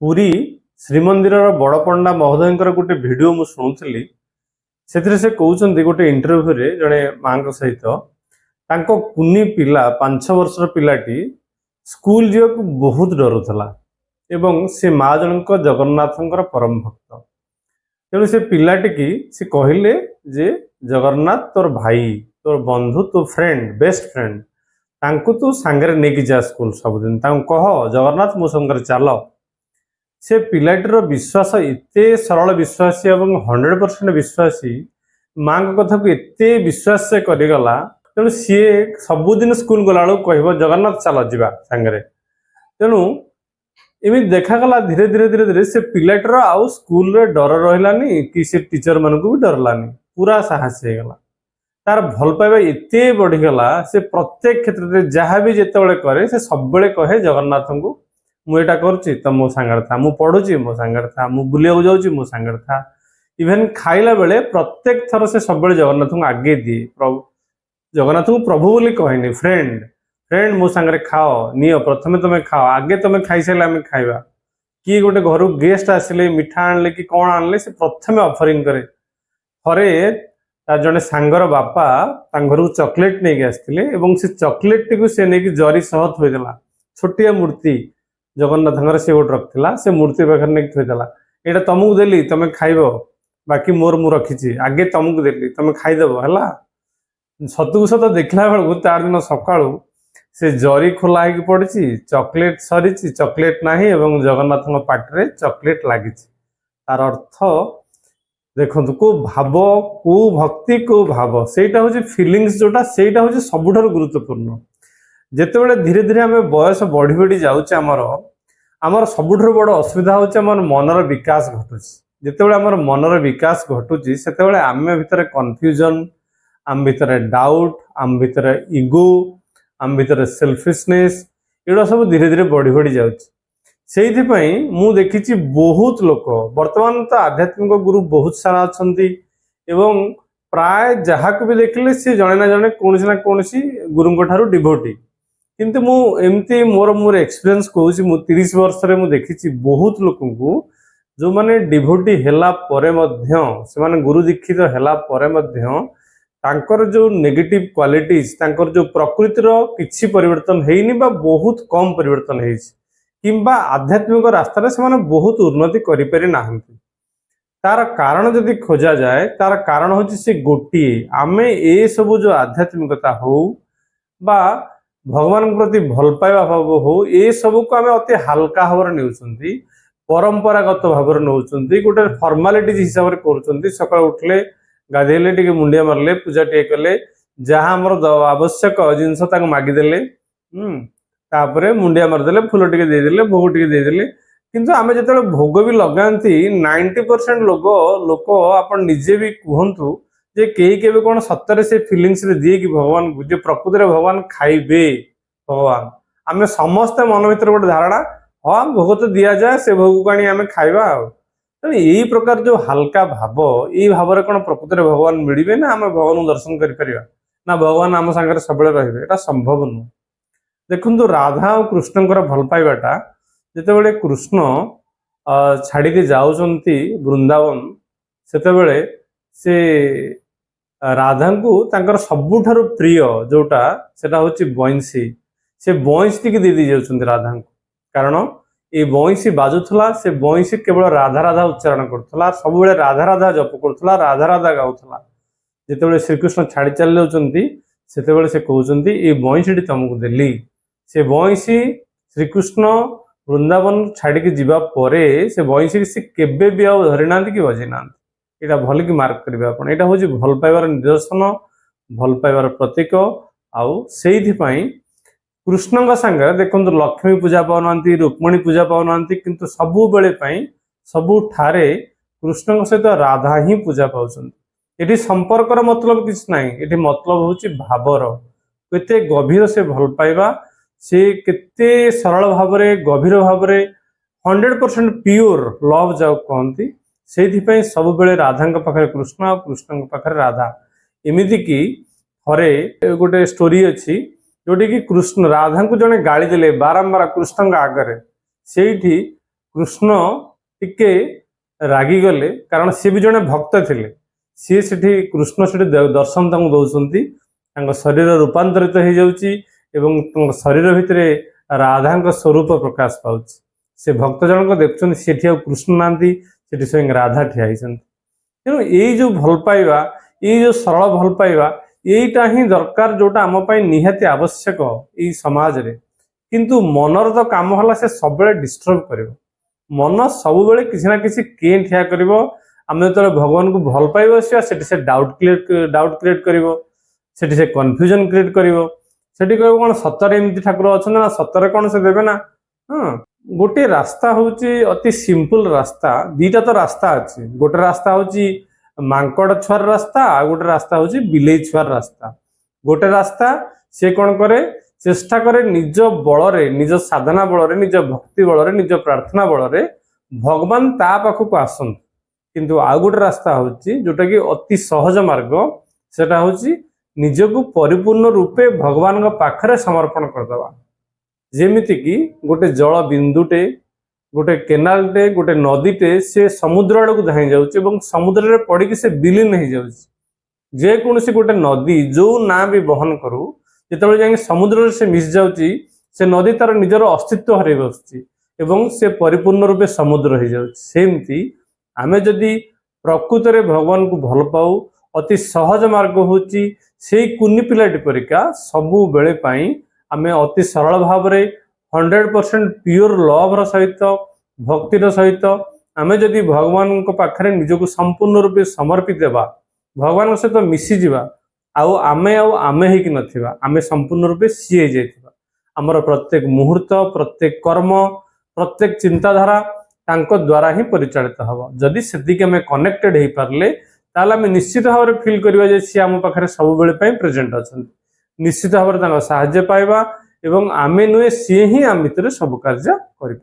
ପୁରୀ ଶ୍ରୀମନ୍ଦିରର ବଡ଼ ପଣ୍ଡା ମହୋଦୟଙ୍କର ଗୋଟେ ଭିଡ଼ିଓ ମୁଁ ଶୁଣୁଥିଲି। ସେଥିରେ ସେ କହୁଛନ୍ତି ଗୋଟେ ଇଣ୍ଟରଭ୍ୟୁରେ ଜଣେ ମାଙ୍କ ସହିତ ତାଙ୍କ କୁନି ପିଲା 5 ବର୍ଷର ପିଲାଟି ସ୍କୁଲ ଯିବାକୁ ବହୁତ ଡରୁଥିଲା ଏବଂ ସେ ମା ଜଣଙ୍କ ଜଗନ୍ନାଥଙ୍କର ପରମ ଭକ୍ତ। ତେଣୁ ସେ ପିଲାଟିକି ସେ କହିଲେ ଯେ ଜଗନ୍ନାଥ ତୋର ଭାଇ, ତୋର ବନ୍ଧୁ, ତୋ ଫ୍ରେଣ୍ଡ, ବେଷ୍ଟ ଫ୍ରେଣ୍ଡ, ତାଙ୍କୁ ତୁ ସାଙ୍ଗରେ ନେଇକି ଯା ସ୍କୁଲ ସବୁଦିନ, ତାଙ୍କୁ କହ ଜଗନ୍ନାଥ ମୋ ସାଙ୍ଗରେ ଚାଲ। ସେ ପିଲାଟିର ବିଶ୍ୱାସ ଏତେ ସରଳ ବିଶ୍ୱାସୀ ଏବଂ 100% ବିଶ୍ୱାସୀ, ମାଙ୍କ କଥାକୁ ଏତେ ବିଶ୍ୱାସ ସେ କରିଗଲା। ତେଣୁ ସିଏ ସବୁଦିନ ସ୍କୁଲ ଗଲାବେଳକୁ କହିବ ଜଗନ୍ନାଥ ଚାଲ ଯିବା ସାଙ୍ଗରେ। ତେଣୁ ଏମିତି ଦେଖାଗଲା ଧୀରେ ଧୀରେ ଧୀରେ ଧୀରେ ସେ ପିଲାଟିର ଆଉ ସ୍କୁଲରେ ଡର ରହିଲାନି କି ସେ ଟିଚର ମାନଙ୍କୁ ବି ଡରଲାନି, ପୁରା ସାହସୀ ହେଇଗଲା। ତାର ଭଲ ପାଇବା ଏତେ ବଢିଗଲା, ସେ ପ୍ରତ୍ୟେକ କ୍ଷେତ୍ରରେ ଯାହା ବି ଯେତେବେଳେ କରେ ସେ ସବୁବେଳେ କହେ ଜଗନ୍ନାଥଙ୍କୁ ମୁଁ ଏଇଟା କରୁଛି ତ ମୋ ସାଙ୍ଗରେ ଥା, ମୁଁ ପଢୁଛି ମୋ ସାଙ୍ଗରେ ଥା, ମୁଁ ବୁଲିବାକୁ ଯାଉଛି ମୋ ସାଙ୍ଗରେ ଥା। ଇଭେନ ଖାଇଲା ବେଳେ ପ୍ରତ୍ୟେକ ଥର ସେ ସବୁବେଳେ ଜଗନ୍ନାଥଙ୍କୁ ଆଗେଇ ଦିଏ। ଜଗନ୍ନାଥଙ୍କୁ ପ୍ରଭୁ ବୋଲି କହେନି, ଫ୍ରେଣ୍ଡ ଫ୍ରେଣ୍ଡ ମୋ ସାଙ୍ଗରେ ଖାଅ, ନିଅ ପ୍ରଥମେ ତମେ ଖାଅ, ଆଗେ ତମେ ଖାଇସାରିଲେ ଆମେ ଖାଇବା। କିଏ ଗୋଟେ ଘରକୁ ଗେଷ୍ଟ ଆସିଲେ, ମିଠା ଆଣିଲେ କି କଣ ଆଣିଲେ, ସେ ପ୍ରଥମେ ଅଫରିଂ କରେ। ଥରେ ତାର ଜଣେ ସାଙ୍ଗର ବାପା ତାଙ୍କ ଘରକୁ ଚକୋଲେଟ ନେଇକି ଆସିଥିଲେ ଏବଂ ସେ ଚକୋଲେଟଟିକୁ ସେ ନେଇକି ଜରି ସହ ଥୋଇଦେଲା। ଛୋଟିଆ ମୂର୍ତ୍ତି ଜଗନ୍ନାଥଙ୍କର ସେ ଗୋଟେ ରଖିଥିଲା, ସେ ମୂର୍ତ୍ତି ପାଖରେ ନେଇକି ଥୋଇଦେଲା। ଏଇଟା ତମକୁ ଦେଲି, ତମେ ଖାଇବ, ବାକି ମୋର ମୁଁ ରଖିଛି, ଆଗେ ତମକୁ ଦେଲି, ତମେ ଖାଇଦବ ହେଲା। ସତକୁ ସତ ଦେଖିଲା ବେଳକୁ ତାର ଦିନ ସକାଳୁ ସେ ଜରି ଖୋଲା ହେଇକି ପଡିଛି, ଚକୋଲେଟ ସରିଛି, ଚକୋଲେଟ ନାହିଁ ଏବଂ ଜଗନ୍ନାଥଙ୍କ ପାଟିରେ ଚକୋଲେଟ ଲାଗିଛି। ତାର ଅର୍ଥ ଦେଖନ୍ତୁ, କୋଉ ଭାବ, କୋଉ ଭକ୍ତି, କୋଉ ଭାବ, ସେଇଟା ହଉଛି ଫିଲିଙ୍ଗସ୍, ଯୋଉଟା ସେଇଟା ହଉଛି ସବୁଠାରୁ ଗୁରୁତ୍ୱପୂର୍ଣ୍ଣ। ଯେତେବେଳେ ଧୀରେ ଧୀରେ ଆମେ ବୟସ ବଢି ବଢି ଯାଉଛି, ଆମର ସବୁଠାରୁ ବଡ ଅସୁବିଧା ହଉଛି ଆମର ମନର ବିକାଶ ଘଟୁଛି। ଯେତେବେଳେ ଆମର ମନର ବିକାଶ ଘଟୁଛି ସେତେବେଳେ ଆମେ ଭିତରେ କନଫ୍ୟୁଜନ, ଆମ ଭିତରେ ଡାଉଟ, ଆମ ଭିତରେ ଇଗୋ, ଆମ ଭିତରେ ସେଲଫିଶନେସ, ଏଗୁଡ଼ା ସବୁ ଧୀରେ ଧୀରେ ବଢି ବଢି ଯାଉଛି। ସେଇଥିପାଇଁ ମୁଁ ଦେଖିଛି ବହୁତ ଲୋକ, ବର୍ତ୍ତମାନ ତ ଆଧ୍ୟାତ୍ମିକ ଗୁରୁ ବହୁତ ସାରା ଅଛନ୍ତି ଏବଂ ପ୍ରାୟ ଯାହାକୁ ବି ଦେଖିଲେ ସେ ଜଣେ ନା ଜଣେ କୌଣସି ନା କୌଣସି ଗୁରୁଙ୍କ ଠାରୁ ଡିଭୋଟି। କିନ୍ତୁ ମୁଁ ଏମିତି ମୋର ଏକ୍ସପିରିଏନ୍ସ କହୁଛି, ମୁଁ 30 ବର୍ଷରେ ମୁଁ ଦେଖିଛି ବହୁତ ଲୋକଙ୍କୁ ଯେଉଁମାନେ ଡିଭୋଟି ହେଲା ପରେ ମଧ୍ୟ, ସେମାନେ ଗୁରୁ ଦୀକ୍ଷିତ ହେଲା ପରେ ମଧ୍ୟ ତାଙ୍କର ଯେଉଁ ନେଗେଟିଭ କ୍ୱାଲିଟିଜ, ତାଙ୍କର ଯେଉଁ ପ୍ରକୃତିର କିଛି ପରିବର୍ତ୍ତନ ହେଇନି ବା ବହୁତ କମ ପରିବର୍ତ୍ତନ ହେଇଛି, କିମ୍ବା ଆଧ୍ୟାତ୍ମିକ ରାସ୍ତାରେ ସେମାନେ ବହୁତ ଉନ୍ନତି କରିପାରି ନାହାନ୍ତି। ତାର କାରଣ ଯଦି ଖୋଜା ଯାଏ, ତାର କାରଣ ହଉଛି ସେ ଗୋଟିଏ, ଆମେ ଏସବୁ ଯେଉଁ ଆଧ୍ୟାତ୍ମିକତା ହଉ ବା ଭଗବାନଙ୍କ ପ୍ରତି ଭଲ ପାଇବା ଭାବ ହଉ, ଏସବୁକୁ ଆମେ ଅତି ହାଲକା ଭାବରେ ନେଉଛନ୍ତି, ପରମ୍ପରାଗତ ଭାବରେ ନେଉଛନ୍ତି, ଗୋଟେ ଫର୍ମାଲିଟିଜ ହିସାବରେ କରୁଛନ୍ତି। ସକାଳୁ ଉଠିଲେ, ଗାଧେଇଲେ, ଟିକେ ମୁଣ୍ଡିଆ ମାରିଲେ, ପୂଜା ଟିକେ କଲେ, ଯାହା ଆମର ଆବଶ୍ୟକ ଜିନିଷ ତାକୁ ମାଗିଦେଲେ, ତାପରେ ମୁଣ୍ଡିଆ ମାରିଦେଲେ, ଫୁଲ ଟିକେ ଦେଇଦେଲେ, ଭୋଗ ଟିକେ ଦେଇଦେଲେ। କିନ୍ତୁ ଆମେ ଯେତେବେଳେ ଭୋଗ ବି ଲଗାନ୍ତି, 90% ଲୋକ ଆପଣ ନିଜେ ବି କୁହନ୍ତୁ ଯେ କେହି କେବେ କଣ ସତରେ ସେ ଫିଲିଙ୍ଗସରେ ଦିଏ କି ଭଗବାନଙ୍କୁ, ଯେ ପ୍ରକୃତିରେ ଭଗବାନ ଖାଇବେ ଭଗବାନ। ଆମେ ସମସ୍ତେ ମନ ଭିତରେ ଗୋଟେ ଧାରଣା, ହଁ ଭୋଗ ତ ଦିଆଯାଏ, ସେ ଭୋଗକୁ ଆଣି ଆମେ ଖାଇବା ଆଉ। ତେଣୁ ଏଇ ପ୍ରକାର ଯୋଉ ହାଲକା ଭାବ, ଏଇ ଭାବରେ କଣ ପ୍ରକୃତିରେ ଭଗବାନ ମିଳିବେ ନା ଆମେ ଭଗବାନଙ୍କୁ ଦର୍ଶନ କରିପାରିବା, ନା ଭଗବାନ ଆମ ସାଙ୍ଗରେ ସବୁବେଳେ ରହିବେ? ଏଟା ସମ୍ଭବ ନୁହଁ। ଦେଖନ୍ତୁ, ରାଧା ଆଉ କୃଷ୍ଣଙ୍କର ଭଲ ପାଇବାଟା, ଯେତେବେଳେ କୃଷ୍ଣ ଛାଡ଼ିକି ଯାଉଛନ୍ତି ବୃନ୍ଦାବନ, ସେତେବେଳେ ସେ ରାଧାଙ୍କୁ ତାଙ୍କର ସବୁଠାରୁ ପ୍ରିୟ ଯୋଉଟା, ସେଟା ହଉଛି ବଇଁଶୀ। ସେ ବଇଁଶୀଟିକି ଦେଇ ଯାଉଛନ୍ତି ରାଧାଙ୍କୁ, କାରଣ ଏଇ ବଇଁଶୀ ବାଜୁଥିଲା, ସେ ବଇଁଶୀ କେବଳ ରାଧା ରାଧା ଉଚ୍ଚାରଣ କରୁଥିଲା, ସବୁବେଳେ ରାଧା ରାଧା ଜପ କରୁଥିଲା, ରାଧା ରାଧା ଗାଉଥିଲା। ଯେତେବେଳେ ଶ୍ରୀକୃଷ୍ଣ ଛାଡ଼ି ଚାଲି ଯାଉଛନ୍ତି, ସେତେବେଳେ ସେ କହୁଛନ୍ତି ଏଇ ବଇଁଶୀଟି ତମକୁ ଦେଲି। ସେ ବଇଁଶୀ ଶ୍ରୀକୃଷ୍ଣ ବୃନ୍ଦାବନ ଛାଡ଼ିକି ଯିବା ପରେ ସେ ବଇଁଶୀ ସେ କେବେ ବି ଆଉ ଧରି ନାହାନ୍ତି କି ବଜେଇ ନାହାନ୍ତି। ଏଇଟା ଭଲକି ମାର୍କ କରିବେ ଆପଣ। ଏଇଟା ହଉଛି ଭଲ ପାଇବାର ନିଦର୍ଶନ, ଭଲ ପାଇବାର ପ୍ରତୀକ। ଆଉ ସେଇଥିପାଇଁ କୃଷ୍ଣଙ୍କ ସାଙ୍ଗରେ ଦେଖନ୍ତୁ, ଲକ୍ଷ୍ମୀ ପୂଜା ପାଉନାହାନ୍ତି, ରୁକ୍ମଣୀ ପୂଜା ପାଉନାହାନ୍ତି, କିନ୍ତୁ ସବୁବେଳେ ପାଇଁ ସବୁଠାରେ କୃଷ୍ଣଙ୍କ ସହିତ ରାଧା ହିଁ ପୂଜା ପାଉଛନ୍ତି। ଏଠି ସମ୍ପର୍କର ମତଲବ କିଛି ନାହିଁ, ଏଠି ମତଲବ ହଉଛି ଭାବର। କେତେ ଗଭୀର ସେ ଭଲ ପାଇବା, ସେ କେତେ ସରଳ ଭାବରେ, ଗଭୀର ଭାବରେ, 100% ପିଓର ଲଭ୍ ଯାହାକୁ କହନ୍ତି। ସେଇଥିପାଇଁ ସବୁବେଳେ ରାଧାଙ୍କ ପାଖରେ କୃଷ୍ଣ ଆଉ କୃଷ୍ଣଙ୍କ ପାଖରେ ରାଧା। ଏମିତିକି ଥରେ ଗୋଟେ ଷ୍ଟୋରି ଅଛି ଯୋଉଠିକି କୃଷ୍ଣ ରାଧାଙ୍କୁ ଜଣେ ଗାଳି ଦେଲେ ବାରମ୍ବାର କୃଷ୍ଣଙ୍କ ଆଗରେ। ସେଇଠି कृष्ण टिके रागिगले कारण सी भी जड़े भक्त थे सी सेठी कृष्ण से दर्शन दौरान शरीर रूपांतरित हो जाउची एवं शरीर भितर राधा स्वरूप प्रकाश पाउच से भक्त जनक देखुं सेठी कृष्ण नांती सेठी स्वयं राधा ठिया तेणु यही जो भल पाइबा ये जो सरल भल पाइबा यहीटा ही दरकार जोटा आम निहाती आवश्यक ये समाज रे किंतु मनर तो काम होला से सब डिस्टर्ब कर मन सब किसी ना किसी के ठिया कर आम जो भगवान को भल पाई बसिया से डाउट क्रिएट कर से कन्फ्यूजन क्रिएट कर कह कौन सतरे एमती ठाकुर अच्छा ना सतरे कौन से देवे ना हाँ गोटे रास्ता हूँ अति सिंपल रास्ता दीटा तो रास्ता अच्छी गोटे रास्ता हूँ मांकड़ छुआर रास्ता आ गोटे रास्ता हूँ बिलेई छुआर रास्ता गोटे रास्ता सी कौन करे चेष्टा करे निज बल निज साधना बल निज भक्ति बल निज प्रार्थना बल भगवान ता पाखक आसत किंतु आउ गोटे रास्ता हूँ जोटा कि अति सहज मार्ग सेटा हूँ निजको परिपूर्ण रूपे भगवान पाखरे समर्पण करदवा जेमिति कि गोटे जल बिंदुटे गोटे केनालटे गोटे नदीटे से समुद्र आड़ को धाई जाऊँ समुद्र में पड़ी से विलीन हो जाऊँ जेकोसी गोटे नदी जो ना भी बहन करू जिते जाए समुद्र से मिस जाऊँगी से नदी तार निजर अस्तित्व हर बस से परिपूर्ण रूपे समुद्र हो जाती आमे जदि प्रकृत में भगवान को भल पाऊ अति सहज मार्ग हूँ से कुनी पिलाटी परिका सबु बेले आमे अति सरल भाव में 100% प्योर लवर सहित भक्तिर सहित आमे जदि भगवान को पाखरे निजको संपूर्ण रूपे समर्पित देवा भगवान सहित मिसीजा आमे आमे ही नथिबा आमे संपूर्ण रूपे सी हो जाइथिबा हमर प्रत्येक मुहूर्त प्रत्येक कर्म प्रत्येक चिंताधारा तांको द्वारा ही परिचालित हबो जदि सेदिके आमे कनेक्टेड हे पारले ताले आमे निश्चित भाव में फील करिबा जे सी आम पाखरे सब बेले पई प्रेजेंट अछन निश्चित भाव में तांको सहायता पाइबा एवं आमे नुए सी ही आम भितर सब कार्य करि